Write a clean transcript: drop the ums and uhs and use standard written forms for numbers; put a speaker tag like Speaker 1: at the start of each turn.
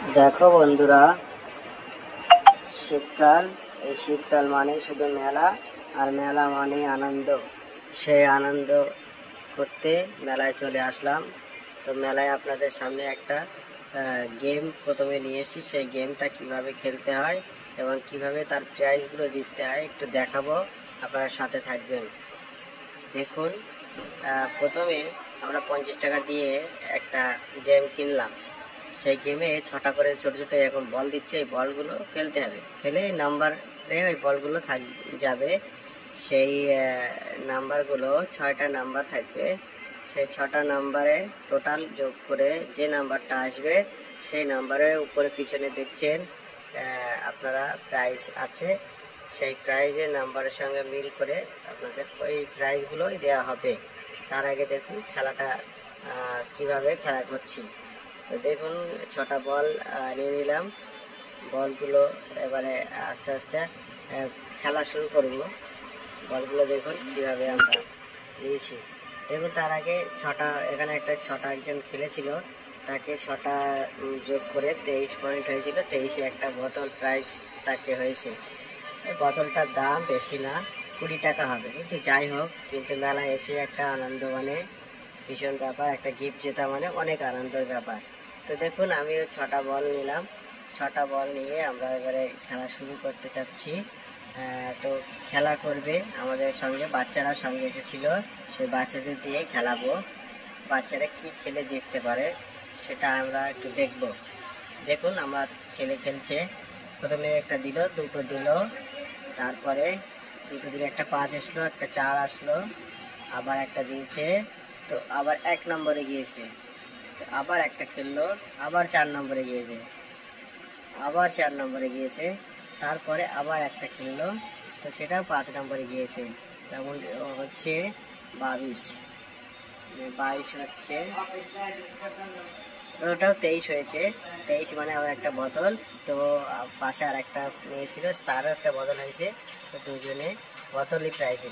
Speaker 1: দেখো বন্ধুরা, শীতকাল। এই শীতকাল মানে শুধু মেলা, আর মেলা মানে আনন্দ। সেই আনন্দ করতে মেলায় চলে আসলাম। তো মেলায় আপনাদের সামনে একটা গেম প্রথমে নিয়ে এসেছি। সেই গেমটা কিভাবে খেলতে হয় এবং কিভাবে তার প্রাইজগুলো জিততে হয় একটু দেখাবো, আপনারা সাথে থাকবেন। দেখুন, প্রথমে আমরা 50 টাকা দিয়ে একটা গেম কিনলাম। সেই গেমে 6টা করে ছোট ছোট এখন বল দিচ্ছে। এই বলগুলো ফেলতে হবে, ফেলে নাম্বারে ওই বলগুলো যাবে। সেই নাম্বারগুলো 6টা নাম্বার থাকবে। সেই 6টা নাম্বারে টোটাল যোগ করে যে নাম্বারটা আসবে সেই নাম্বারের উপরে পিছনে দেখছেন আপনারা প্রাইজ আছে। সেই প্রাইজের নাম্বারের সঙ্গে মিল করে আপনাদের ওই প্রাইজগুলোই দেওয়া হবে। তার আগে দেখুন খেলাটা কিভাবে খেলা করছি। তো দেখুন, 6টা বল নিয়ে নিলাম। বলগুলো এবারে আস্তে আস্তে খেলা শুরু করব। বলগুলো দেখুন কিভাবে আমরা নিয়েছি। দেখুন, তার আগে 6টা, এখানে একটা 6টা একজন খেলেছিল, তাকে 6টা যোগ করে 23 পয়েন্ট হয়েছিল। 23-এ একটা বোতল প্রাইজ তাকে হয়েছে। এই বোতলটার দাম বেশি না, 20 টাকা হবে। কিন্তু যাই হোক, কিন্তু মেলায় এসে একটা আনন্দ মানে ভীষণ ব্যাপার। একটা গিফট জেতা মানে অনেক আনন্দের ব্যাপার। তো দেখুন, আমিও 6টা বল নিলাম। 6টা বল নিয়ে আমরা এবারে খেলা শুরু করতে চাচ্ছি। তো খেলা করবে আমাদের সঙ্গে, বাচ্চারা সঙ্গে এসেছিল। সেই বাচ্চাদের দিয়ে খেলাবো। বাচ্চারা কি খেলে জিততে পারে সেটা আমরা একটু দেখব। দেখুন, আমার ছেলে খেলছে। প্রথমে একটা দিল, দুটো দিল, তারপরে দুটো দিলে একটা 5 আসলো, একটা 4 আসলো, আবার একটা দিয়েছে। তো আবার 1 নম্বরে গিয়েছে। তো আবার একটা খেললো, আবার 4 নম্বরে গিয়েছে, আবার 4 নম্বরে গিয়েছে। তারপরে আবার একটা খেললো, তো সেটাও 5 নম্বরে গিয়েছে। তেমন হচ্ছে 22। 22 হচ্ছে, ওটাও 23 হয়েছে। 23 মানে আবার একটা বোতল। তো পাশে আর একটা মেয়ে ছিল, তারও একটা বোতল হয়েছে। তো দুজনে বোতলই প্রাইজ।